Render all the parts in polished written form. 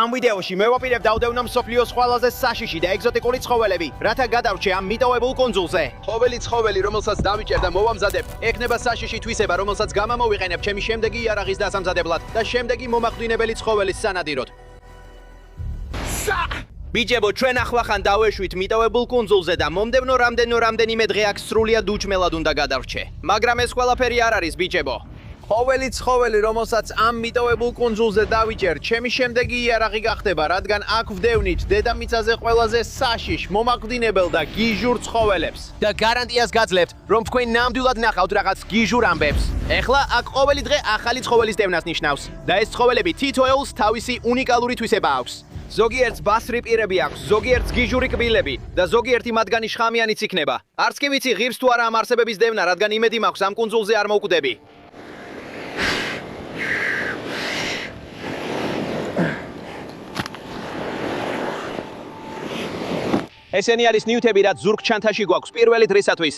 ამ ვიდეოში მე ვაპირებ დავდევნო მსოფლიოს ყველაზე საშიში და ეგზოტიკური ცხოველები, რათა გადავრჩე ამ მიტოვებულ კუნძულზე. ყოველი ცხოველი, რომელსაც დავიჭერ და მოვამზადებ, ექნება საშიში თვისება, რომელსაც გამომოვიყენებ ჩემი შემდეგი იარაღის დასამზადებლად და შემდეგი მომაკვდინებელი ცხოველის სანადიროდ. ბიჭებო, ჩვენ ახლახან დავეშვით მიტოვებულ კუნძულზე და მომდევნო რამდენიმე დღე აქ სრულიად უჭმელად უნდა გადავრჩე. მაგრამ ეს ყველაფერი არ არის, ბიჭებო. ყოველი ცხოველი, რომელსაც ამ მიტოვებულ კუნძულზე დავიჭერ, ჩემი შემდეგი იარაღი გახდება, რადგან აქ ვდევნით დედამიწაზე ყველაზე საშიშ, მომაკვდინებელ და გიჟურ ცხოველებს. და გარანტიას გაძლევთ, რომ თქვენ ნამდვილად ნახავთ რაღაც გიჟურ ამბებს. ეხლა აქ ყოველი დღე ახალი ცხოველის დევნას ნიშნავს და ეს ცხოველები თითოეულს თავისი უნიკალური თვისება აქვს. ზოგიერთს ბასრი პირები აქვს, ზოგიერთს გიჟური კბილები და ზოგიერთი მათგანი შხამიანიც იქნება. არც კი ვიცი ღირს თუ არა ამ არსებების დევნა, რადგან იმედი მაქვს ამ კუნძულზე არ მოვკვდები. ესენი არის ნიუტები, რაც ზურგ ჩანთაში გვაქვს პირველი დრისათვის.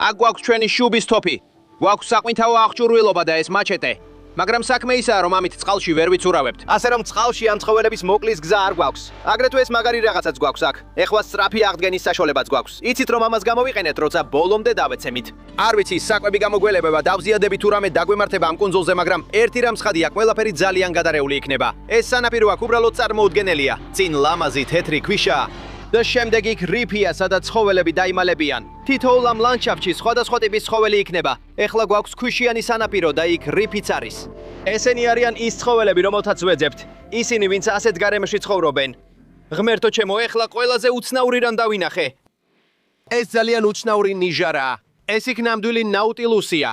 აქ გვაქვს ჩვენი შუბის თოფი. გვაქვს საყვითაო აღჭურვილობა და ეს მაჩეტე. მაგრამ საქმე ისაა, რომ ამით წყალში ვერ ვიცურავებთ. ასე რომ წყალში ამ ცხოველების მოკლის გზა არ გვაქვს. აგრეთვე ეს მაგარი რაღაცაც გვაქვს აქ. ეხლა სწრაფი აღდგენის საშუალებაც გვაქვს. იცით რომ ამას გამოვიყენეთ, როცა ბოლომდე დავეცემით. არ ვიცი, საკვები გამოგველებება, დავზიადები თუ რამე დაგვემართება ამ კუნძულზე, მაგრამ ერთი რამ ცხადია, ყველაფერი ძალიან გადარეული იქნება. ეს სანაპირო აქ უბრალოდ წარმოუდგენელია. წინ ლამაზი თეთრი ქვიშაა. და შემდეგ იქ რიფია, სადაც ცხოველები დაიმალებიან. თითოეულ ამ ლანდშაფტში სხვადასხვა ტიპის ცხოველი იქნება. ეხლა გვაქვს ქვიშიანი სანაპირო და იქ რიფიც არის. ესენი არიან ის ცხოველები, რომელთაც ვეძებთ. ისინი, ვინც ასეთ გარემოში ცხოვრობენ. ღმერთო ჩემო, ეხლა ყველაზე უცნაური რამ დავინახე. ეს ძალიან უცნაური ნიჟარაა. ეს იქ ნამდვილი ნაუტილუსია.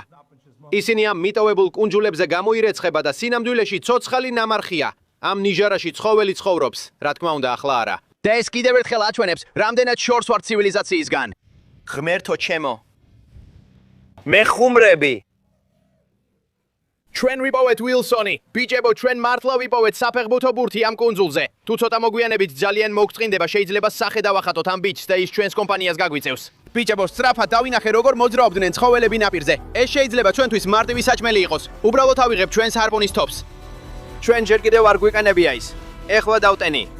ისინი ამ მიტოვებულ კუნძულებზე გამოირეცხება და სინამდვილეში ცოცხალი ნამარხია. ამ ნიჟარაში ცხოველი ცხოვრობს, რა თქმა უნდა, ახლა არა. და ეს კიდევ ერთხელ აჩვენებს, რამდენად შორს ვარ ცივილიზაციისგან. ღმერთო ჩემო. მე ხუმრები. ჩვენ ვიპოვეთ ვილსონი. ბიჭებო, ჩვენ მართლა ვიპოვეთ საფეხბურთო ბურთი ამ კუნძულზე. თუ ცოტა მოგვიანებით ძალიან მოგწყინდება, შეიძლება სახე დავახატოთ ამ ბიჭს და ის ჩვენს კომპანიას გაგვიწევს. ბიჭებო, სწრაფად დავინახე, როგორ მოძრაობდნენ ცხოველები ნაპირზე. ეს შეიძლება ჩვენთვის მარტივი საჭმელი იყოს. უბრალოდ ავიღებ ჩვენს ჰარპუნის თოფს. ჩვენ ჯერ კიდევ არ გვიყენებია ის. ეხლა დავტენი.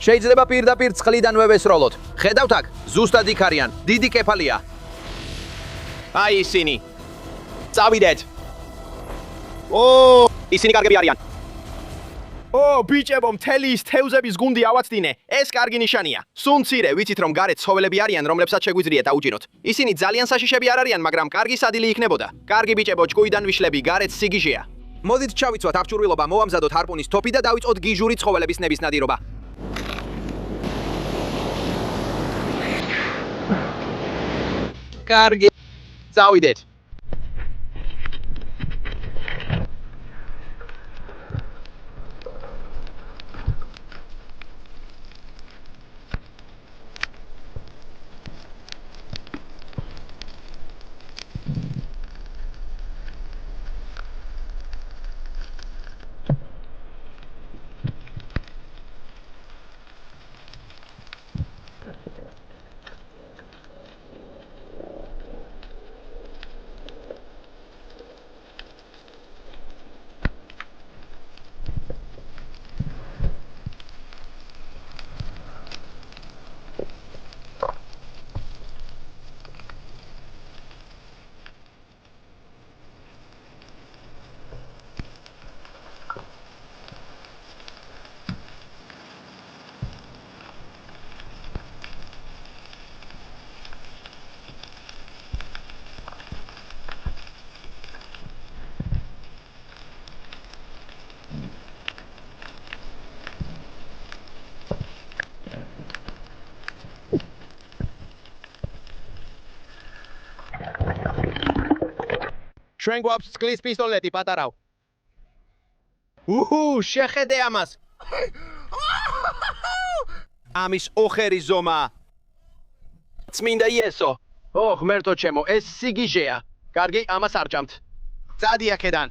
შეიძლება პირდაპირ წყლიდანვე ვესროლოთ. ხედავთ აქ, ზუსტად იქ არიან, დიდი კეფალია. აი ისინი. წავიდეთ. ისინი კარგები არიან. ბიჭებო, მთელი ის თევზების გუნდი ავაცდინე. ეს კარგი ნიშანია. სულ მცირე, ვიცით რომ გარეთ ცხოველები არიან, რომლებსაც შეგვიძლია დაუჭიროთ. ისინი ძალიან საშიშები არ არიან, მაგრამ კარგი სადილი იქნებოდა. კარგი ბიჭებო, ჭკუიდან ვიშლები, გარეთ სიგიჟეა. მოდით ჩავიცვათ აღჭურვილობა, მოვამზადოთ ჰარპუნის თოფი და დავიწყოთ გიჟური ცხოველების ნებისნადირობა. კარგი. წავიდეთ. ჩვენ გვაქვს წყლის პისტოლეტი, პატარავ. შეხედე ამას. ამის ოხერი ზომა. წმინდა იესო. ღმერთო ჩემო, ეს სიგიჟეა. კარგი, ამას არ ჭამთ. წადი აქედან.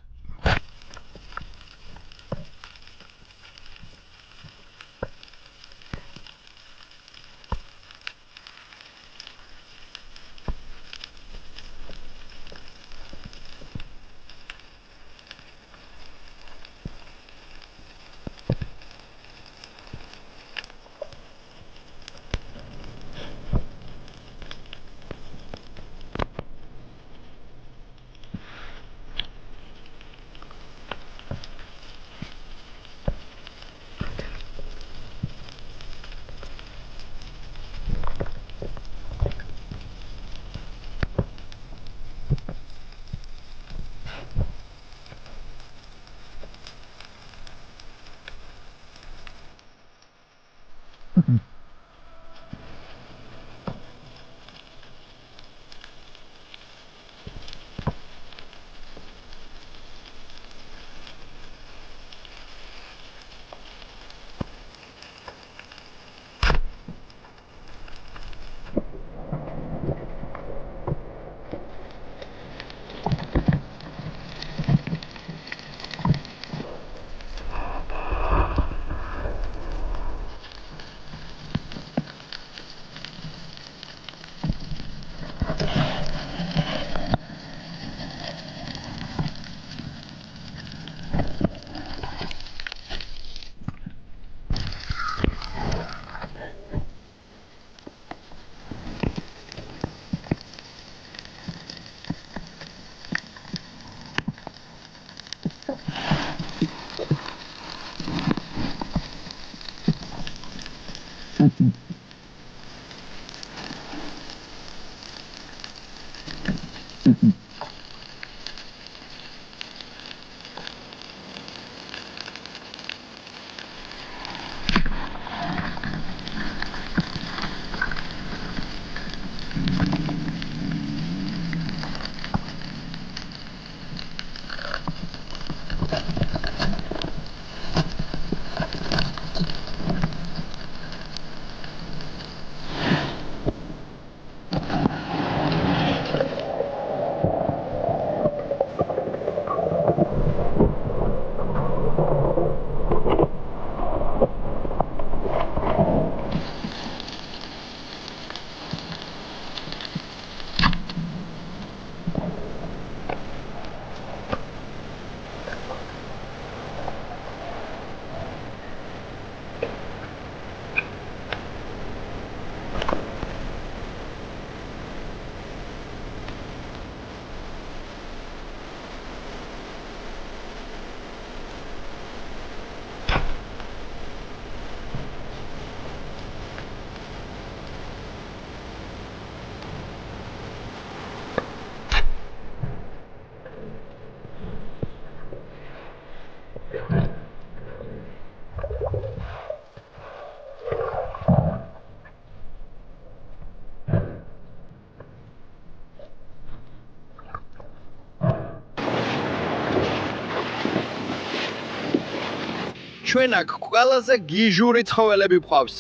ჩვენ აქ ყველაზე გიჟური ცხოველები ვყავს.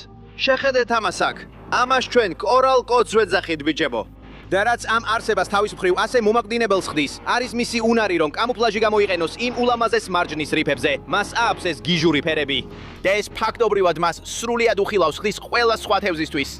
შეხედეთ ამას აქ. ამას ჩვენ კორალ კოდს ვეძახით ბიჭებო. და რაც ამ არსებას თავის მხრივ ასე მომაკვდინებელს ხდის, არის მისი უნარი, რომ კამუფლაჟი გამოიყენოს იმ ულამაზეს მარჯნის რიფებზე. მას აქვს ეს გიჟური ფერები. და ეს ფაქტობრივად მას სრულიად უხილავს ხდის ყველა სხვა თევზისთვის.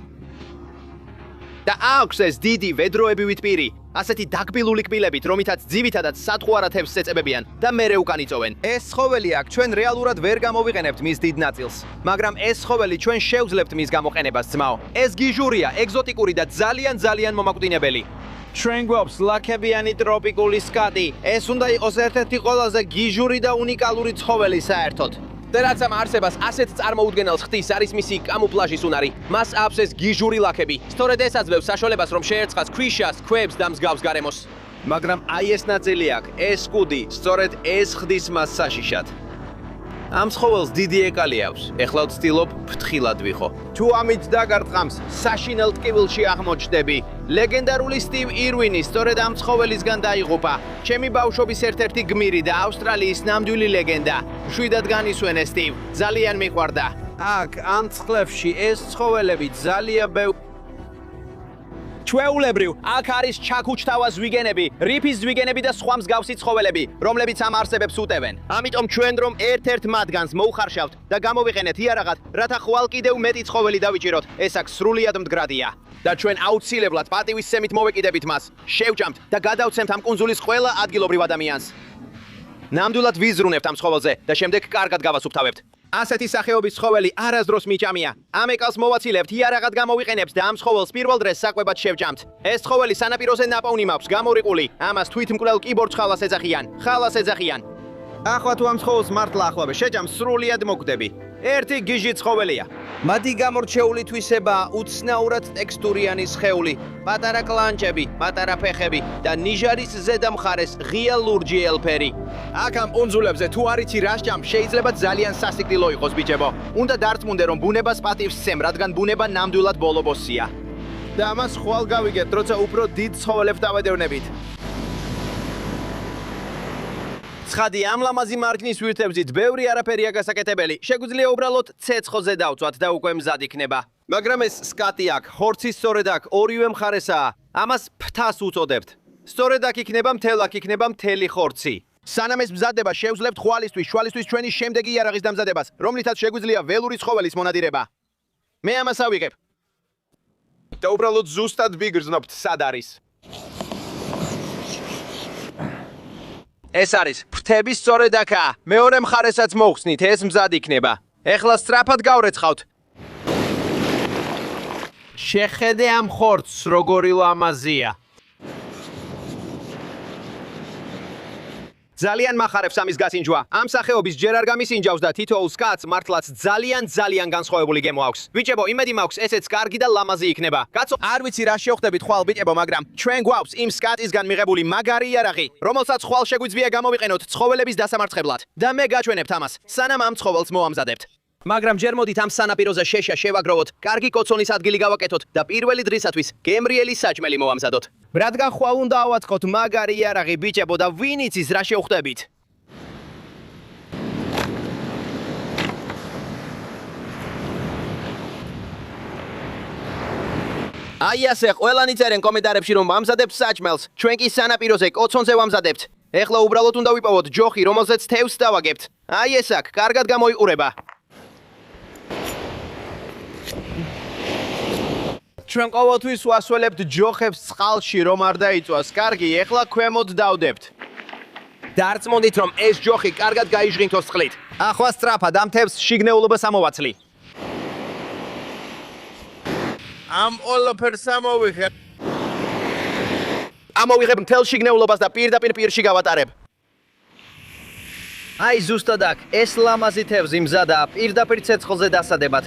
და აქვს ეს დიდი ვედროებივით პირი, ასეთი დაკბილული კბილებით, რომითაც ძირითადად სათხუარა თევზს ეწებებიან და მერე უკან იწოვენ. ეს ცხოველი აქ ჩვენ რეალურად ვერ გამოვიყენებთ მის დიდ ნაწილს, მაგრამ ეს ცხოველი ჩვენ შევძლებთ მის გამოყენებას ძმაო. ეს გიჟურია, ეგზოტიკური და ძალიან მომაკვდინებელი. ჩვენ გვაქვს ლაქებიანი ტროპიკული სკატი. ეს უნდა იყოს ერთ-ერთი ყველაზე გიჟური და უნიკალური ცხოველი საერთოდ. და რაც ამ არსებას ასეთ წარმოუდგენელს ხდის, არის მისი კამუფლაჟის უნარი. მას აქვს ეს გიჟური ლაქები. სწორედ ეს აძლევს საშუალებას, რომ შეერწყას ქვიშას, ქვებს და მსგავს გარემოს. მაგრამ აი ეს ნაწილი აქ, ეს კუდი, სწორედ ეს ხდის მას საშიშად. ამ ცხოველს დიდი ეკალი აქვს. ეხლა ვცდილობ ფრთხილად ვიხო. თუ ამით დაგარტყამს, საშინელ ტკივილში აღმოჩნდები. ლეგენდარული სტივ ირვინი სწორედ ამ ცხოველისგან დაიღუპა. ჩემი ბავშვობის ერთ-ერთი გმირი და ავსტრალიის ნამდვილი ლეგენდა. მშვიდად განისვენე სტივ. ძალიან მიყვარდა. აქ ამ წყლებში ეს ცხოველები ძალიან ჩვეულებრივ, აქ არის ჩაქუჩთავა ზვიგენები, რიფის ზვიგენები და სხვა მსგავსი ცხოველები, რომლებიც ამ არსებებს უტევენ. ამიტომ ჩვენ რომ ერთ-ერთ მათგანს მოუხარშავთ და გამოვიყენეთ იარაღად, რათა ხვალ კიდევ მეტი ცხოველი დავიჭიროთ, ეს აქ სრულიად მდგრადია. და ჩვენ აუცილებლად პატივისცემით მოვეკიდებით მას, შევჭამთ და გადავცემთ ამ კუნძულის ყველა ადგილობრივ ადამიანს. ნამდვილად ვიზრუნებთ ამ ცხოველზე და შემდეგ კარგად გავასუფთავებთ. ასეთი სახეობის ცხოველი არასდროს მიჭამია. ამ ეკალს მოვაცილებთ, იარაღად გამოვიყენებთ და ამ ცხოველს პირველ დღეს საკვებად შევჭამთ. ეს ცხოველი სანაპიროზე ნაპოვნი მაქვს, გამორიყული. ამას თვითმკვლელ კიბორჩ ხალას ეძახიან. ხალას ეძახიან. ახლა თუ ამ ცხოველს მართლა ახლავე შეჭამს, სრულიად მოგდები. ერთი გიჟი ცხოველია. მადი გამორჩეული თვისება, უცნაურად ტექსტურიანი სხეული, პატარა კლანჭები, პატარა ფეხები და ნიჟარის ზედა მხარეს ღია ლურჯი ელფერი. აქ ამ კუნძულებზე თუ არიცი რა სჭამ, შეიძლება ძალიან სასიკვდილო იყოს ბიჭებო. უნდა დარწმუნდე რომ ბუნებას პატივს სცემ, რადგან ბუნება ნამდვილად ბოლობოსია. და ამას ხვალ გავიგებთ, როცა უფრო დიდ ცხოველებს დავედევნებით. ცხადი ამ ლამაზი მარჯნის ვირთებზით ბევრი არაფერია გასაკეთებელი. შეგვიძლია უბრალოდ ცეცხლზე დავწვათ და უკვე მზად იქნება. მაგრამ ეს სკატი აქ, ხორცის სწორედ აქ, ორივე მხარესაა. ამას ფრთას უწოდებთ. სწორედ აქ იქნება მთელ აქ იქნება მთელი ხორცი. სანამ ეს მზადდება, შევძლებთ ხვალისთვის, შვალისთვის ჩვენი შემდეგი იარაღის დამზადებას, რომლითაც შეგვიძლია ველური ცხოველის მონადირება. მე ამას ავიღებ. და უბრალოდ ზუსტად ვიგრძნობთ, სად არის. ეს არის ფრთების სწორედ აქაა. მეორე მხარესაც მოვხსნით, ეს მზად იქნება. ეხლა სწრაფად გავრეცხავთ. შეხედე ამ ხორცს, როგორი ლამაზია. ძალიან מחარებს ამის გასინჯვა. ამ სახეობის ჯერ არ გამისინჯავს და თითოეულს კაცს მართლაც ძალიან განსხვავებული გემო აქვს. ბიჭებო, იმედი მაქვს, ესეც კარგი და ლამაზი იქნება. კაცო, არ ვიცი რა შევხვდებით ხვალ ბიჭებო, მაგრამ ჩვენ გვაქვს იმ სკატისგან მიღებული მაგარი იარაღი, რომელსაც ხვალ შეგვიძლია გამოვიყენოთ ცხოველების დასამარცხებლად. და მე გაჩვენებთ ამას, სანამ ამ ცხოველს მოამზადებთ. მაგრამ ჯერ მოდით ამ სანაპიროზე შეშა შევაგროვოთ, კარგი კოცონის ადგილი გავაკეთოთ და პირველი დღისათვის გემრიელი საჭმელი მოვამზადოთ. რადგან ხვალ უნდა ავაწყოთ მაგარი იარაღი ბიჭებო და ვინ იცის რა შევხვდებით. აი ასე ყველანი წერენ კომენტარებში რომ ვამზადებთ საჭმელს, ჩვენ კი სანაპიროზე კოცონზე ვამზადებთ. ეხლა უბრალოდ უნდა ვიპოვოთ ჯოხი, რომელზეც თევზს დავაგებთ. აი ეს აქ, კარგად გამოიყურება. ჩვენ ყოველთვის ვასველებთ ჯოხებს წყალში რომ არ დაიწვას. კარგი, ეხლა ქვემოთ დავდებთ. დარწმუნდით რომ ეს ჯოხი კარგად გაიჟღინთოს წყლით. ახლა სწრაფად ამ თევზს შიგნეულობას ამოვაცლი. ამ ყველაფერს ამოვიღებ. ამოვიღებ მთელ შიგნეულობას და პირდაპირ პირში გავატარებ. აი ზუსტად აქ, ეს ლამაზი თევზი მზადაა პირდაპირ ცეცხლზე დასადებად.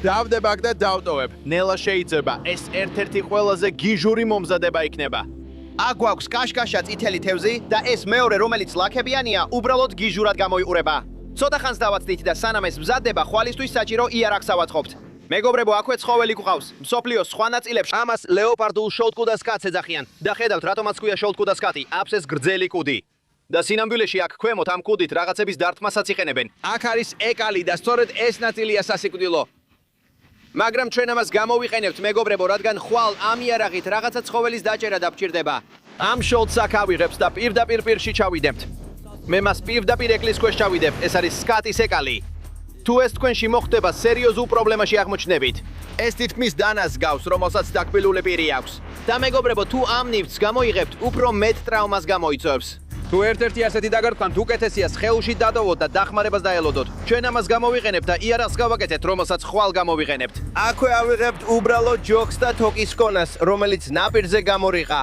დავდებ აქ და დავტოვებ. ნელა შეიძლება ეს ერთ-ერთი ყველაზე გიჟური მომზადება იქნება. აქ გვაქვს კაშკაშა წითელი თევზი და ეს მეორე რომელიც ლაქებიანია, უბრალოდ გიჟურად გამოიყურება. ცოტა ხანს დავაცდით და სანამ ეს მზადდება, ხვალისთვის საჭირო იარაღს ავაწყობთ. მეგობრებო, აქვე ცხოველი გვყავს. მსოფლიოს სხვა ნაწილებში ამას ლეოპარდულ შოლტკუდას კატს ეძახიან. და ხედავთ, რატომაც ქვია შოლტკუდას კატი, აქვს ეს გრძელი კუდი. და სინამდვილეში აქ ქვემოთ ამ კუდით რაღაცების დარტყმასაც იყენებენ. აქ არის ეკალი და სწორედ ეს ნაწილია სასიკვდილო. მაგრამ ჩვენ ამას გამოვიყენებთ, მეგობრებო, რადგან ხვალ ამ იარაღით რაღაცა ცხოველის დაჭერა დაგჭირდება. ამ შოლტს აქ ავიღებთ და პირდაპირ პირში ჩავიდებთ. მე მას პირდაპირ ეკლის ქვეშ ჩავიდებ, ეს არის სკატის ეკალი. თუ ეს თქვენში მოხდება, სერიოზულ პრობლემაში აღმოჩნდებით. ეს თითქმის დანას გავს, რომელსაც დაკბილული პირი აქვს. და მეგობრებო, თუ ამ ნივთს გამოიღებთ, უფრო მეტ ტრავმას გამოიწვევს. თუ ერთ-ერთი ასეთი დაგარქვანთ, უკეთესია სხეულში დადოვოთ და დახმარებას დაელოდოთ. ჩვენ ამას გამოვიყენებთ და იარაღს გავაკეთეთ, რომელსაც ხვალ გამოვიყენებთ. აქვე ავიღებთ უბრალოდ ჯოხს და თოკის კონას, რომელიც ნაპირზე გამორიყა.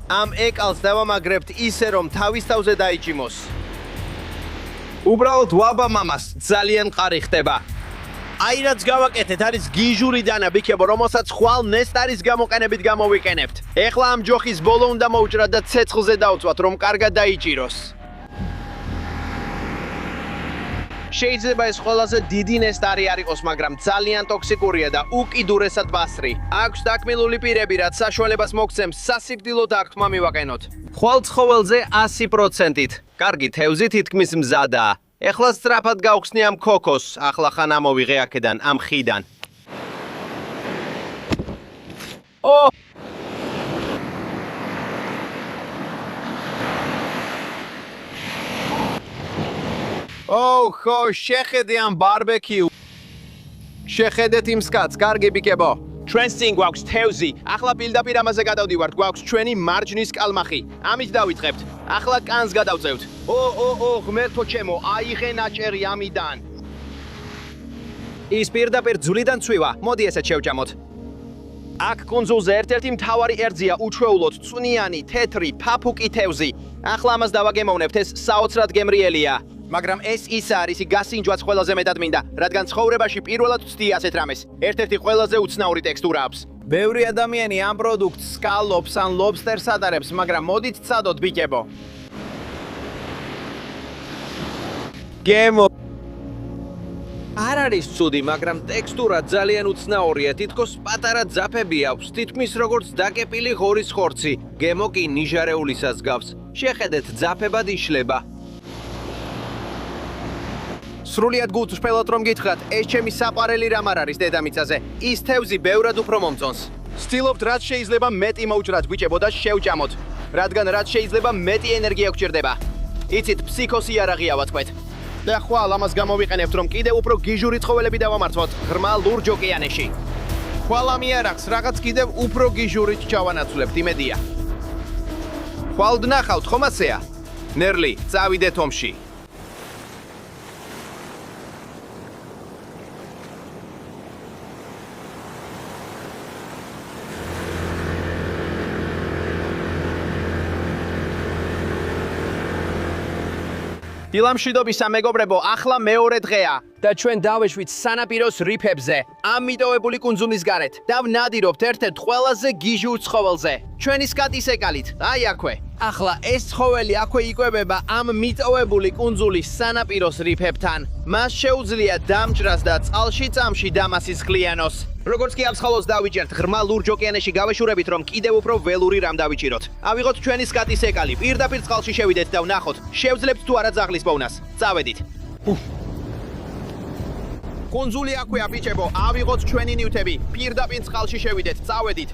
ამ ეკალს დავამაგრებთ ისე, რომ თავის თავზე დაიჭიმოს. უბრალოდ ვაბა მამას, ძალიან ყარი ხდება. აი რაც გავაკეთეთ, არის გიჟური დანა ბიჭებო, რომელსაც ხვალ ნესტარის გამოყენებით გამოვიყენებთ. ეხლა ამ ჯოხის ბოლო უნდა მოვჭრათ და ცეცხლზე დავწვათ, რომ კარგად დაიჭიროს. შეიძლება ეს ყველაზე დიდი ნესტარი არ იყოს, მაგრამ ძალიან ტოქსიკურია და უკიდურესად ბასრი. აქვს დაკმილული პირები, რაც საშუალებას მოგცემს სასიკვდილო დარტყმა მივაყენოთ. ხვალ ცხოველზე 100%-ით. კარგი თევზი თითქმის მზადაა. ეხლა სწრაფად გავხსნი ამ ქოქოს, ახლახან ამოვიღე აქედან, ამ ხიდან. ხო, შეხედე ამ ბარბეკიუ. შეხედეთ იმ სკატს, კარგი ბიკებო. ჩვენს წინ გვაქვს თევზი. ახლა პირდაპირ ამაზე გადავდივართ, გვაქვს ჩვენი მარჯნის კალმახი. ამით დავიწყებთ. ახლა კანს გადავწევთ. ღმერთო ჩემო, აიღე ნაჭერი ამიდან. ის პირდაპირ ძვლიდან ცვივა. მოდი ესეც შევჭამოთ. აქ კუნძულზე ერთ-ერთი მთავარი ერძია უჩვეულოდ წვნიანი, თეთრი, ფაფუკი თევზი. ახლა ამას დავაგემოვნებთ, ეს საოცრად გემრიელია. მაგრამ ეს ის არის, გასინჯვაც ყველაზე მეტად მინდა, რადგან ცხოვრებაში პირველად ვცდი ასეთ რამეს. ერთ-ერთი ყველაზე უცნაური ტექსტურა აქვს. ბევრი ადამიანი ამ პროდუქტს სკალოპს ან ლობსტერს ატარებს, მაგრამ მოდით წადოთ ბიჭებო. გემო არ არის ცუდი, მაგრამ ტექსტურა ძალიან უცნაურია, თითქოს პატარა ძაფები აქვს, თითქმის როგორც დაკეპილი ღორის ხორცი. გემო კი ნიჟარეულისას გავს. შეხედეთ, ძაფებად იშლება. სრულიად გულწრფელად რომ გითხრათ, ეს ჩემი საყვარელი რამ არ არის დედამიწაზე. ის თევზი ბევრად უფრო მომწონს. ვცდილობთ რაც შეიძლება მეტი მოვჭრათ ბიჭებო და შევჭამოთ, რადგან რაც შეიძლება მეტი ენერგია გვჭირდება. იცით, ფსიქოს იარაღი ავატყვეთ. და ხვალ ამას გამოვიყენებთ, რომ კიდევ უფრო გიჟური ცხოველები დავამარცხოთ ღრმა ლურჯ ოკეანეში. ხვალ ამ იარაღს რაღაც კიდევ უფრო გიჟურით ჩავანაცვლებთ, იმედია. ხვალ ვნახავთ, ხომ ასეა? ნერლი, წავიდეთ ომში. დილამშვიდობისა მეგობრებო, ახლა მეორე დღეა და ჩვენ დავეშვით სანაპიროს რიფებზე, ამ მიტოვებული კუნძულის გარეთ და ვნადირობთ ერთ-ერთ ყველაზე გიჟურ ცხოველზე. ჩვენი სკატის ეკალით, აი აქვე. ახლა ეს ცხოველი აქვე იკვებება ამ მიტოვებული კუნძულის სანაპიროს რიფებთან. მას შეუძლია დამჭრას და წყალში-წამში დამასისხლიანოს. როგორც კი აფსხალოს დავიჭერთ, ღრმა ლურჯ ოკეანეში გავეშურებით, რომ კიდევ უფრო ველური რამ დავიჭიროთ. ავიღოთ ჩვენი სკატის ეკალი, პირდაპირ წყალში შევიდეთ და ვნახოთ, შევძლებთ თუ არა ძაღლის პოვნას. წავედით. კუნძული აქვეა ბიჭებო, ავიღოთ ჩვენი ნივთები, პირდაპირ წყალში შევიდეთ, წავედით.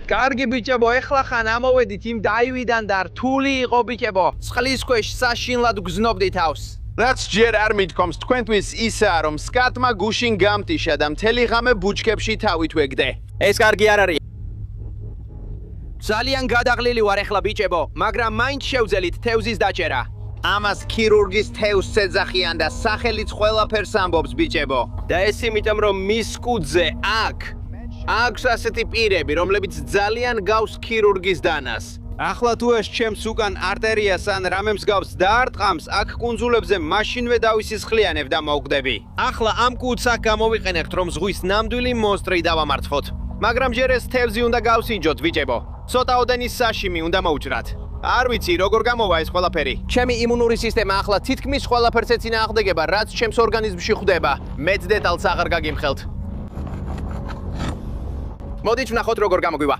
კარგი ბიჭებო, ეხლა ხან ამოვედით იმ დაივიდან და რთული იყო ბიჭებო. წყლის ქვეშ საშინლად გზნობდი თავს. რაც ჯერ არ მithkoms თქვენთვის ისაა, რომ სკატმა გუშინ გამტიშა და მთელი ღამე ბუჩქებში თავით ვეგდე. ეს კარგი არ არის. ძალიან გადაღლილი ვარ ეხლა ბიჭებო, მაგრამ მაინც შევძელით თევზის დაჭერა. ამას ქირურგის თევზს ეძახიან და სახელიც ყველაფერს ამბობს ბიჭებო. და ეს იმიტომ რომ მის კუძზე აქვს ასეთი პირები, რომლებიც ძალიან გავს ქირურგის დანას. ახლა თუ ეს ჩემს უკან არტერიას ან რამე მსგავს დაარტყამს, აქ კუნძულებზე მაშინვე დავისისხლიანებ და მოვკვდები. ახლა ამ კუდს აქ გამოვიყენებთ, რომ ზღვის ნამდვილი მონსტრი დავამარცხოთ. მაგრამ ჯერ ეს თევზი უნდა გავსინჯოთ, ბიჭებო. ცოტა ოდენის საშიმი უნდა მოვჭრათ. არ ვიცი, როგორ გამოვა ეს ყველაფერი. ჩემი იმუნური სისტემა ახლა თითქმის ყველაფერს ეწინააღმდეგება, რაც ჩემს ორგანიზმში ხვდება. მეც დეტალს აღარ გაგიმხელთ. მოდით ვნახოთ როგორ გამოგვივა.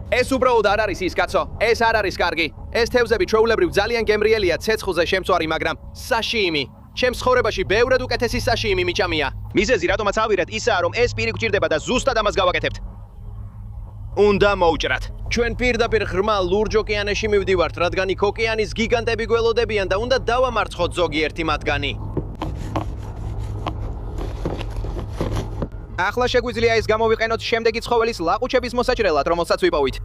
ეს უბრალოდ არ არის ის, კაცო. ეს არ არის კარგი. ეს თევზები ჩვეულებრივ ძალიან გემრიელია ცეცხლზე შემწვარი, მაგრამ საშიიმი. ჩემს ცხოვრებაში ბევრად უკეთესი საშიიმი მიჭამია. მიზეზი, რატომაც ავირეთ, ისაა, რომ ეს პირი გვჭირდება და ზუსტად ამას გავაკეთებთ. უნდა მოვჭრათ. ჩვენ პირდაპირ ღრმა ლურჯ ოკეანეში მივდივართ, რადგან იქ ოკეანის გიგანტები გველოდებიან და უნდა დავამარცხოთ ზოგიერთი მათგანი. ახლა შეგვიძლია ეს გამოვიყენოთ შემდეგი ცხოველის ლაყუჩების მოსაჭრელად, რომელსაც ვიპოვით.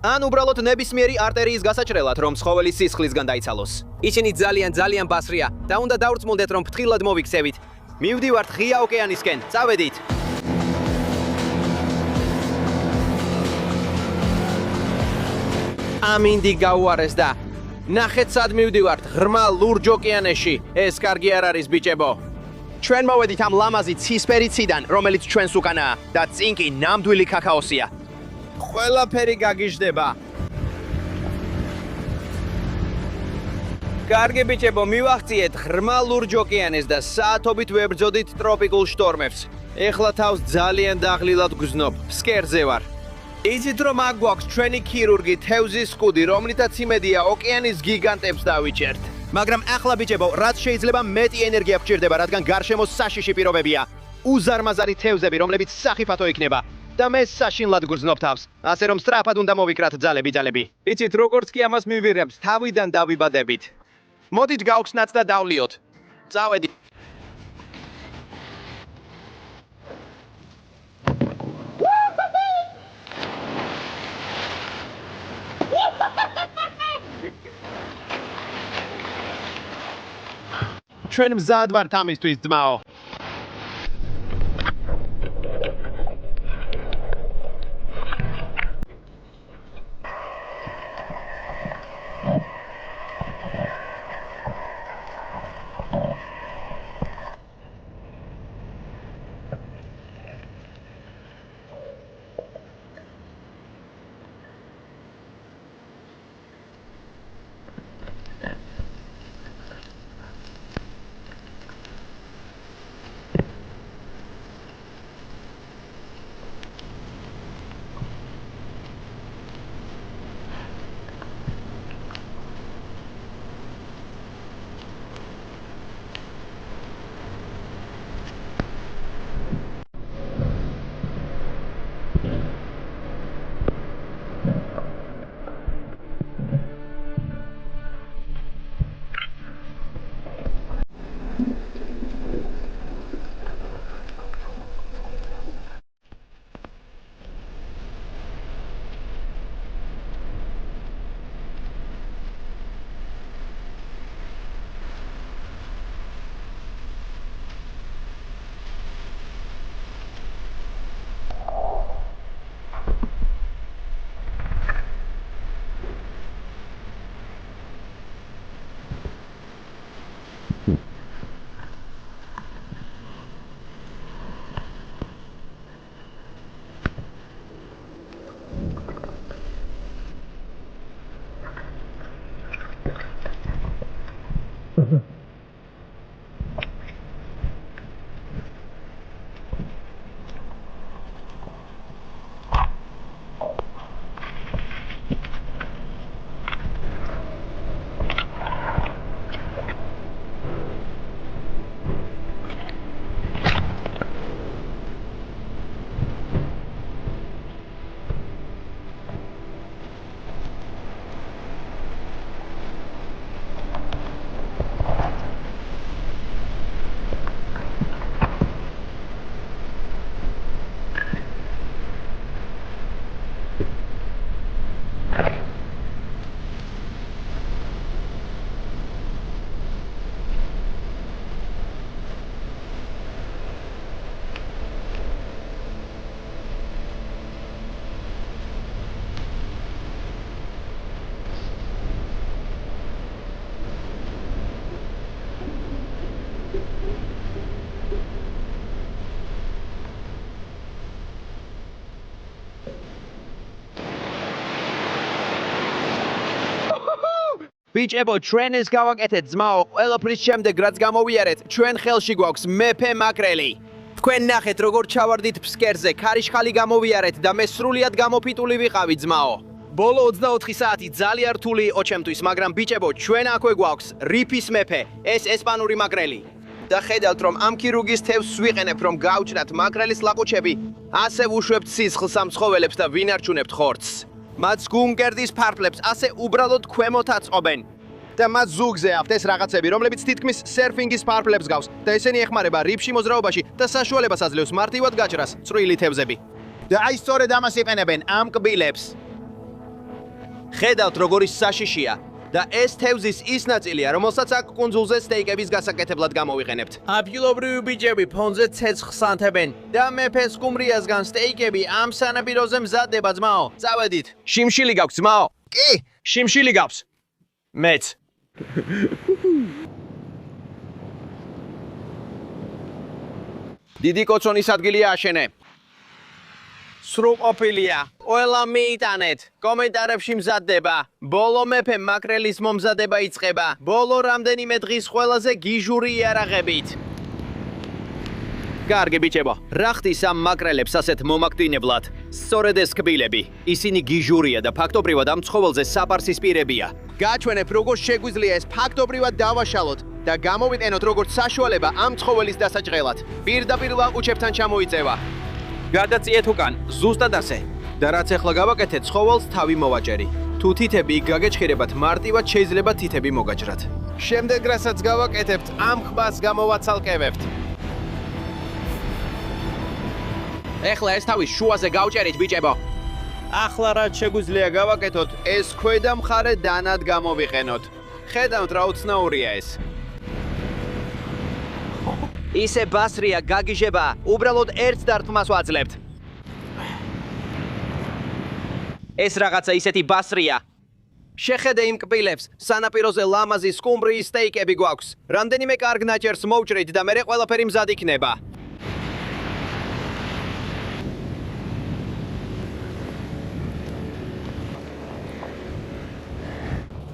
ან უბრალოდ ნებისმიერი არტერიის გასაჭრელად, რომ ცხოველის სისხლისგან დაიცალოს. ისინი ძალიან ბასრია და უნდა დავრწმუნდეთ, რომ ფრთხილად მოვიქცევით. მივდივართ ღია ოკეანისკენ, წავედით. ამინდი გაუარეს და ნახეთ სად მივდივართ, ღრმა ლურჯ ოკეანეში. ეს კარგი არ არის, ბიჭებო. ჩვენ მოვედით ამ ლამაზი ცისფერი ციდან, რომელიც ჩვენს უკანაა და წინ კი ნამდვილი ქაქაოსია. ყველაფერი გაგიჟდება. კარგი ბიჭებო, მივახციეთ ღრმა ლურჯ ოკეანეს და საათობით ვებრძოდით ტროპიკულ შტორმებს. ეხლა თავს ძალიან დაღლილად გზნობ, ფსკერზე ვარ. იცით რომ აქ გვაქვს ჩვენი ქირურგი თევზის კუდი, რომლითაც იმედია ოკეანის გიგანტებს დავიჭერთ. მაგრამ ახლა ბიჭებო, რაც შეიძლება მეტი ენერგია გჭირდება, რადგან გარშემო საშიში პირობებია. უზარმაზარი თევზები, რომლებიც სახიფათო იქნება. და მე საშინლად გრძნობ თავს. ასე რომ სწრაფად უნდა მოვიკრათ ძალები. იცით როგორც კი ამას მივიღებთ, თავიდან დავიბადებით. მოდით გავხსნათ და დავლიოთ. წავედი. ჩვენ მზად ვართ ამისთვის, ძმაო. ბიჭებო, ჩვენ ეს გავაკეთეთ ძმაო, ყველაფრის შემდეგ რაც გამოვიარეთ, ჩვენ ხელში გვაქვს მეფე მაკრელი. თქვენ ნახეთ როგორ ჩავარდით ფსკერზე, ქარიშხალი გამოვიარეთ და მე სრულიად გამოფიტული ვიყავი ძმაო. ბოლო 24 საათი ძალიან რთული იყო ჩემთვის, მაგრამ ბიჭებო, ჩვენ აქვე გვაქვს რიფის მეფე, ეს ესპანური მაკრელი. და ხედავთ რომ ამ ქირურგის თევზს ვიყენებ რომ გავჭრათ მაკრელის ლაყუჩები, ასე ვუშვებთ სისხლს ამ ცხოველებს და ვინარჩუნებთ ხორცს. მათ გუნკერდის ფარფლებს ასე უბრალოდ ქვემოთ აწყობენ. და მათ ზუგზე აქვთ ეს რაღაცები, რომლებიც თითქმის სერფინგის ფარფლებს გავს და ესენი ეხმარება რიფში მოძრაობაში და საშუალებას აძლევს მარტივად გაჭრას წვრილი თევზები. და აი სწორედ ამას იყენებენ ამ კბილებს. ხედავთ როგორი საშიშია და ეს თევზის ის ნაწილია, რომელსაც აქ კუნძულზე სტეიკების გასაკეთებლად გამოვიყენებთ. ადგილობრივი ბიჭები ფონზე ცეცხლს ანთებენ და მეფე სკუმრიასგან სტეიკები ამ სანაპიროზე მზადდება ძმაო. წავედით. შიმშილი გაქვს ძმაო. კი, შიმშილი გაქვს. მეც. დიდი კოცონის ადგილია აშენე. სრულყოფილია. ყველა მიიტანეთ. კომენტარებში მზადდება. ბოლო მეფე მაკრელის მომზადება იწყება. ბოლო რამდენიმე დღის ყველაზე გიჟური იარაღებით. კარგი ბიჭებო, რა ხდის ამ მაკრელებს ასეთ მომაკდინებლად? სწორედ ეს კბილები. ისინი გიჟურია და ფაქტობრივად ამ ცხოველზე საპარსისპირებია. გაჩვენებ როგორ შეგვიძლია ეს ფაქტობრივად დავაშალოთ და გამოვიტენოთ როგორც საშუალება ამ ცხოველის დასაჭრელად. პირდაპირ ლაყუჩებთან ჩამოიწევა. გადაწიეთ უკან, ზუსტად ასე. და რაც ახლა გავაკეთეთ, ცხოველს თავი მოვაჭერი. თუ თითები იქ გაგეჭხირებათ, მარტივად შეიძლება თითები მოგაჭრათ. შემდეგ რასაც გავაკეთებთ, ამ ხბას გამოვაცალკევებთ. ეხლა ეს თავი შუაზე გავჭერით ბიჭებო. ახლა რაც შეგვიძლია გავაკეთოთ, ეს ქვედა მხარე დანად გამოვიყენოთ. ხედავთ რა უცნაურია ეს. ისე ბასრია გაგიჟება, უბრალოდ ერთ დარტყმას ვაძლევთ. ეს რაღაცა ისეთი ბასრია. შეხედე იმ კბილებს, სანაპიროზე ლამაზი სკუმბრიის სტეიკები გვაქვს. რამდენიმე კარგ ნაჭერს მოვჭრით და მერე ყველაფერი მზად იქნება.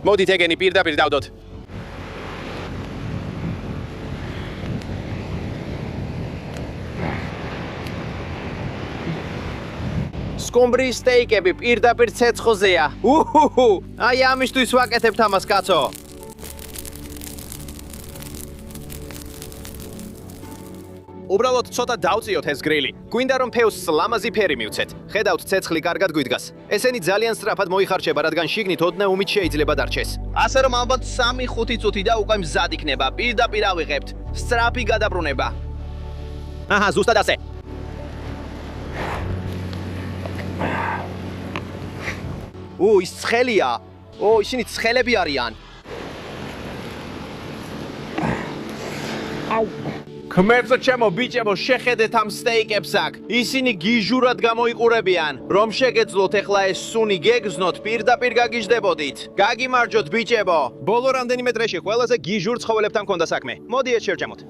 მოდით ეგენი პირდაპირ დავდოთ. სკუმბრის სტეიკები პირდაპირ ცეცხლზეა. აი ამისთვის ვაკეთებთ ამას კაცო. უბრალოდ ცოტა დავწიოთ ეს გრილი. გვინდა რომ ფევზს ლამაზი ფერი მივცეთ. ხედავთ ცეცხლი კარგად გვიდგას. ესენი ძალიან სწრაფად მოიხარჩება, რადგან შიგნით ოდნავ უმით შეიძლება დარჩეს. ასე რომ ალბათ 3-5 წუთი და უკვე მზად იქნება. პირდაპირ ავიღებთ. სწრაფი გადაბრუნება. აჰა, ზუსტად ასე. ის ცხელია. ისინი ცხელები არიან. ქმერწო ჩემო ბიჭებო, შეხედეთ ამ სტეიკებს აქ. ისინი გიჟურად გამოიყურებიან. რომ შეგეძლოთ ეხლა ეს სუნი გეგზნოთ, პირდაპირ გაგიჟდებოდით. გაგიმარჯოთ ბიჭებო. ბოლო რამდენიმე დღეში ყველაზე გიჟურ ცხოველებთან მქონდა საქმე. მოდი ეს შევჭამოთ.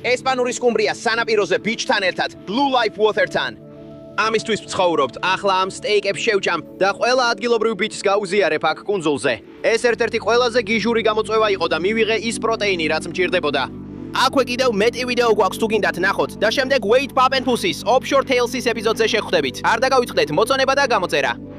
ესპანური სკუმბრია სანაპიროზე ბიჭთან ერთად, Blue Life Water-თან. ამისთვის ვცხოვრობთ, ახლა ამ სტეიკებს შევჭამ და ყველა ადგილობრივ ბიჭს გაუზიარებ აქ კუნძულზე. ეს ერთ-ერთი ყველაზე გიჟური გამოწვევა იყო და მივიღე ის პროტეინი, რაც მჭირდებოდა. აქვე კიდევ მეტი ვიდეო გვაქვს თუ გინდათ ნახოთ და შემდეგ Wait Pap and Pussy-ს Offshore Tales-ის ეპიზოდზე შევხვდებით. არ დაგავიწყდეთ მოწონება და გამოწერა.